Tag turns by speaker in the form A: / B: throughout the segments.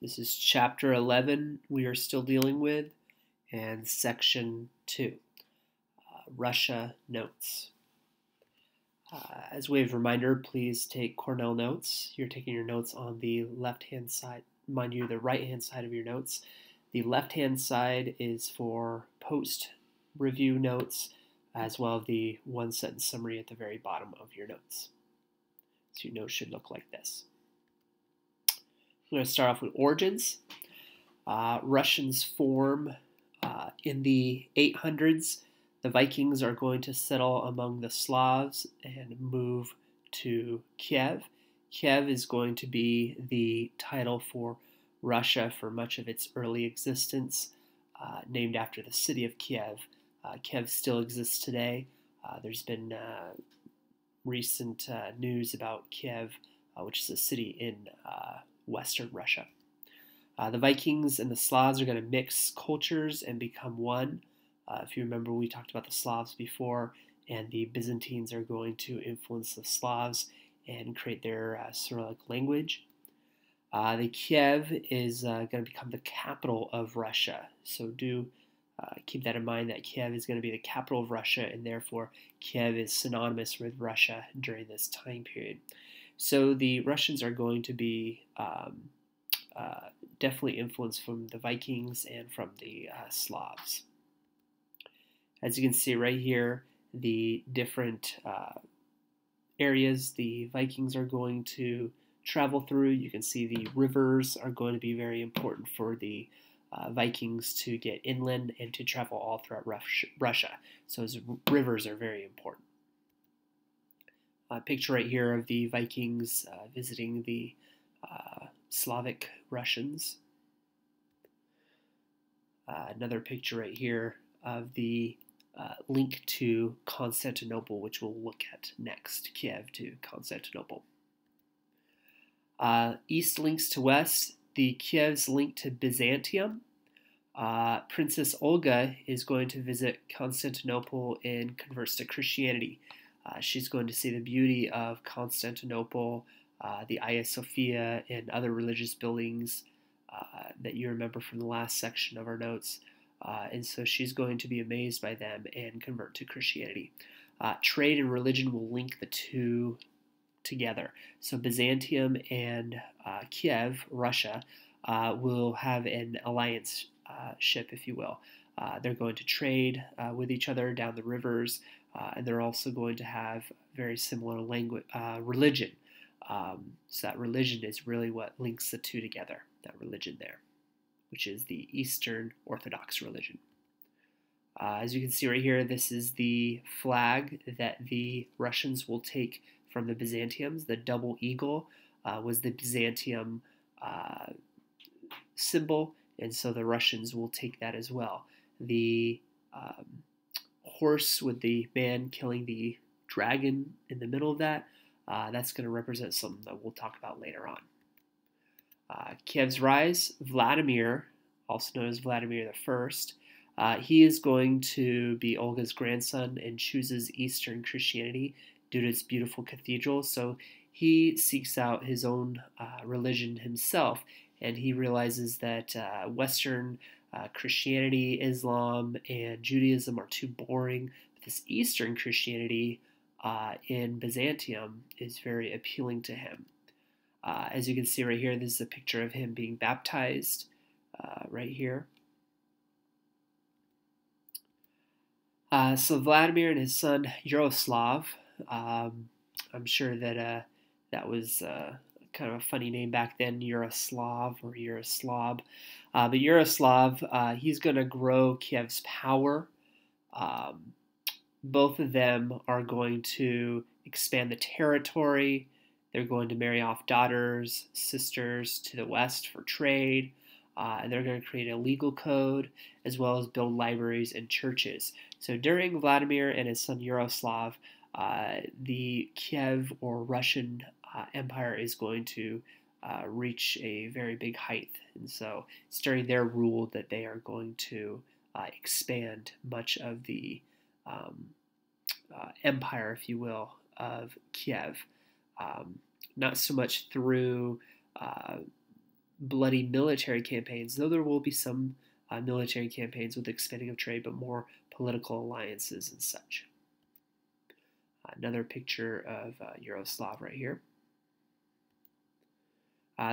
A: This is chapter 11 we are still dealing with, and section 2, Russia Notes. As a way of reminder, please take Cornell notes. You're taking your notes on the left-hand side. Mind you, the right-hand side of your notes. The left-hand side is for post-review notes, as well as the one-sentence summary at the very bottom of your notes. So your notes should look like this. I'm going to start off with origins. Russians form in the 800s. The Vikings are going to settle among the Slavs and move to Kiev. Kiev is going to be the title for Russia for much of its early existence, named after the city of Kiev. Kiev still exists today. There's been recent news about Kiev, which is a city in Western Russia. The Vikings and the Slavs are going to mix cultures and become one. If you remember, we talked about the Slavs before, and the Byzantines are going to influence the Slavs and create their Cyrillic language. The Kiev is going to become the capital of Russia. So do keep that in mind, that Kiev is going to be the capital of Russia, and therefore Kiev is synonymous with Russia during this time period. So the Russians are going to be definitely influenced from the Vikings and from the Slavs. As you can see right here, the different areas the Vikings are going to travel through. You can see the rivers are going to be very important for the Vikings to get inland and to travel all throughout Russia. So those rivers are very important. A picture right here of the Vikings visiting the Slavic Russians. Another picture right here of the link to Constantinople, which we'll look at next, Kiev to Constantinople. East links to west. The Kiev's link to Byzantium. Princess Olga is going to visit Constantinople and converts to Christianity. She's going to see the beauty of Constantinople, the Hagia Sophia, and other religious buildings that you remember from the last section of our notes. And so she's going to be amazed by them and convert to Christianity. Trade and religion will link the two together. So Byzantium and Kiev, Russia, will have an alliance ship, if you will. They're going to trade with each other down the rivers, and they're also going to have very similar religion. So that religion is really what links the two together, that religion there, which is the Eastern Orthodox religion. As you can see right here, this is the flag that the Russians will take from the Byzantiums. The double eagle was the Byzantium symbol, and so the Russians will take that as well. The horse with the man killing the dragon in the middle of that, that's going to represent something that we'll talk about later on. Kiev's rise, Vladimir, also known as Vladimir I, he is going to be Olga's grandson and chooses Eastern Christianity due to its beautiful cathedral. So he seeks out his own religion himself, and he realizes that Western Christianity, Islam, and Judaism are too boring. But this Eastern Christianity in Byzantium is very appealing to him. As you can see right here, this is a picture of him being baptized right here. So Vladimir and his son Yaroslav, I'm sure that that was kind of a funny name back then, Yaroslav or Yaroslav. But Yaroslav, he's going to grow Kiev's power. Both of them are going to expand the territory. They're going to marry off daughters, sisters to the west for trade, and they're going to create a legal code as well as build libraries and churches. So during Vladimir and his son Yaroslav, the Kiev or Russian Empire is going to reach a very big height. And so it's during their rule that they are going to expand much of the empire, if you will, of Kiev. Not so much through bloody military campaigns, though there will be some military campaigns with expanding of trade, but more political alliances and such. Another picture of Yugoslav right here.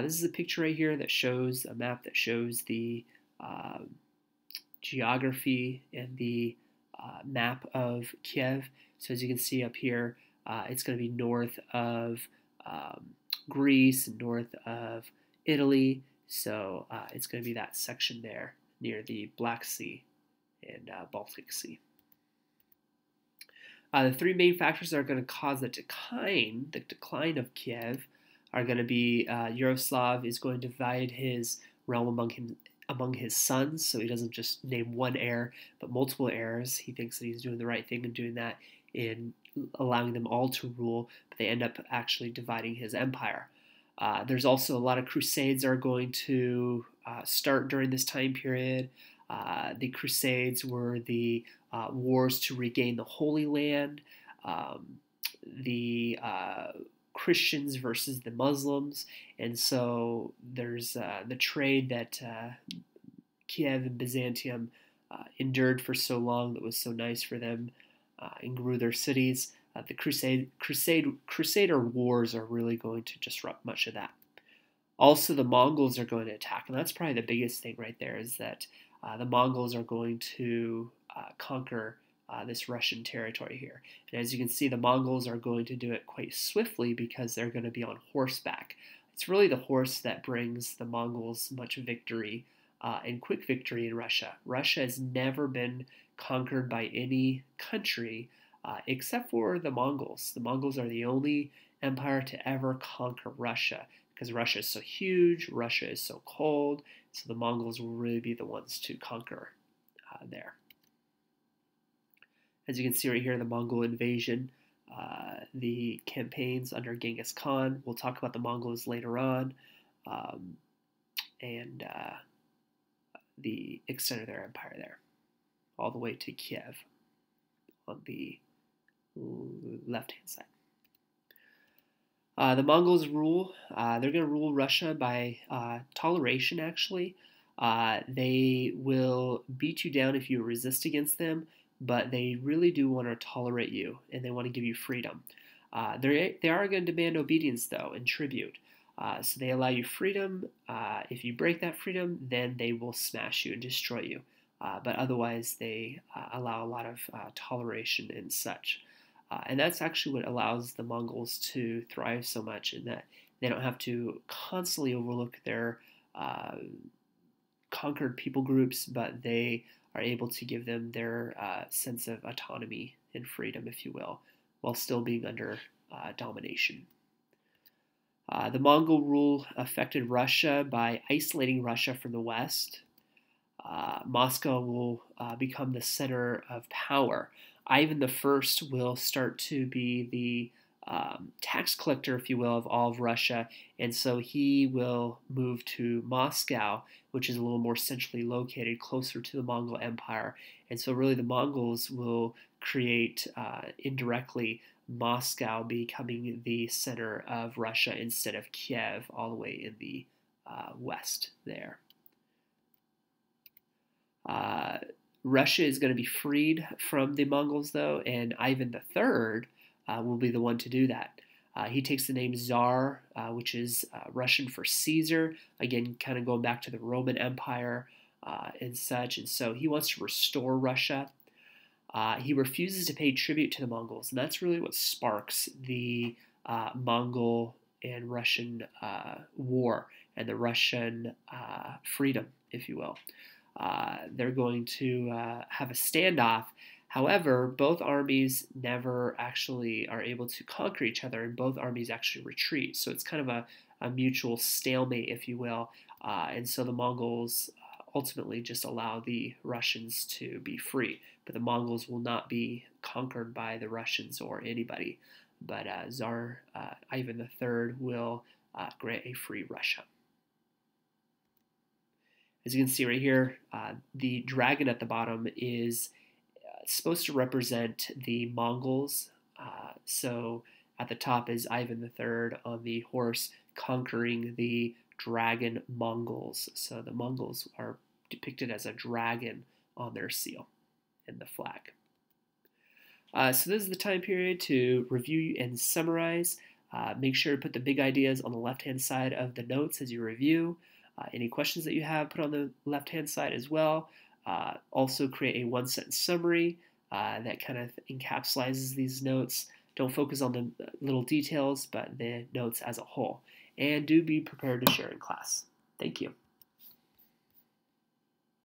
A: This is a picture right here that shows a map that shows the geography and the map of Kiev. So as you can see up here, it's going to be north of Greece, north of Italy. So it's going to be that section there near the Black Sea and Baltic Sea. The three main factors that are going to cause the decline of Kiev are going to be Yaroslav is going to divide his realm among his sons, so he doesn't just name one heir, but multiple heirs. He thinks that he's doing the right thing in doing that, in allowing them all to rule, but they end up actually dividing his empire. There's also a lot of crusades that are going to start during this time period. The crusades were the wars to regain the Holy Land, the Christians versus the Muslims, and so there's the trade that Kiev and Byzantium endured for so long that was so nice for them and grew their cities. The Crusader wars are really going to disrupt much of that. Also, the Mongols are going to attack, and that's probably the biggest thing right there, is that the Mongols are going to conquer this Russian territory here. And as you can see, the Mongols are going to do it quite swiftly because they're going to be on horseback. It's really the horse that brings the Mongols much victory and quick victory in Russia. Russia has never been conquered by any country except for the Mongols. The Mongols are the only empire to ever conquer Russia because Russia is so huge, Russia is so cold, so the Mongols will really be the ones to conquer there. As you can see right here, the Mongol invasion, the campaigns under Genghis Khan. We'll talk about the Mongols later on, and the extent of their empire there, all the way to Kiev on the left-hand side. The Mongols rule, they're going to rule Russia by toleration, actually. They will beat you down if you resist against them, but they really do want to tolerate you, and they want to give you freedom. They are going to demand obedience, though, and tribute. So they allow you freedom. If you break that freedom, then they will smash you and destroy you. But otherwise, they allow a lot of toleration and such. And that's actually what allows the Mongols to thrive so much, in that they don't have to constantly overlook their conquered people groups, but they are able to give them their sense of autonomy and freedom, if you will, while still being under domination. The Mongol rule affected Russia by isolating Russia from the West. Moscow will become the center of power. Ivan I will start to be the tax collector, if you will, of all of Russia, and so he will move to Moscow, which is a little more centrally located, closer to the Mongol Empire. And so really the Mongols will create, indirectly, Moscow becoming the center of Russia instead of Kiev, all the way in the west there. Russia is going to be freed from the Mongols, though, and Ivan III will be the one to do that. He takes the name Tsar, which is Russian for Caesar, again, kind of going back to the Roman Empire and such, and so he wants to restore Russia. He refuses to pay tribute to the Mongols, and that's really what sparks the Mongol and Russian war and the Russian freedom, if you will. They're going to have a standoff. However, both armies never actually are able to conquer each other, and both armies actually retreat. So it's kind of a mutual stalemate, if you will. And so the Mongols ultimately just allow the Russians to be free. But the Mongols will not be conquered by the Russians or anybody. But Tsar Ivan III will grant a free Russia. As you can see right here, the dragon at the bottom is supposed to represent the Mongols. So at the top is Ivan III on the horse conquering the dragon Mongols. So the Mongols are depicted as a dragon on their seal and the flag. So this is the time period to review and summarize. Make sure to put the big ideas on the left-hand side of the notes as you review. Any questions that you have, put on the left-hand side as well. Also create a one-sentence summary that kind of encapsulates these notes. Don't focus on the little details, but the notes as a whole. And do be prepared to share in class. Thank you.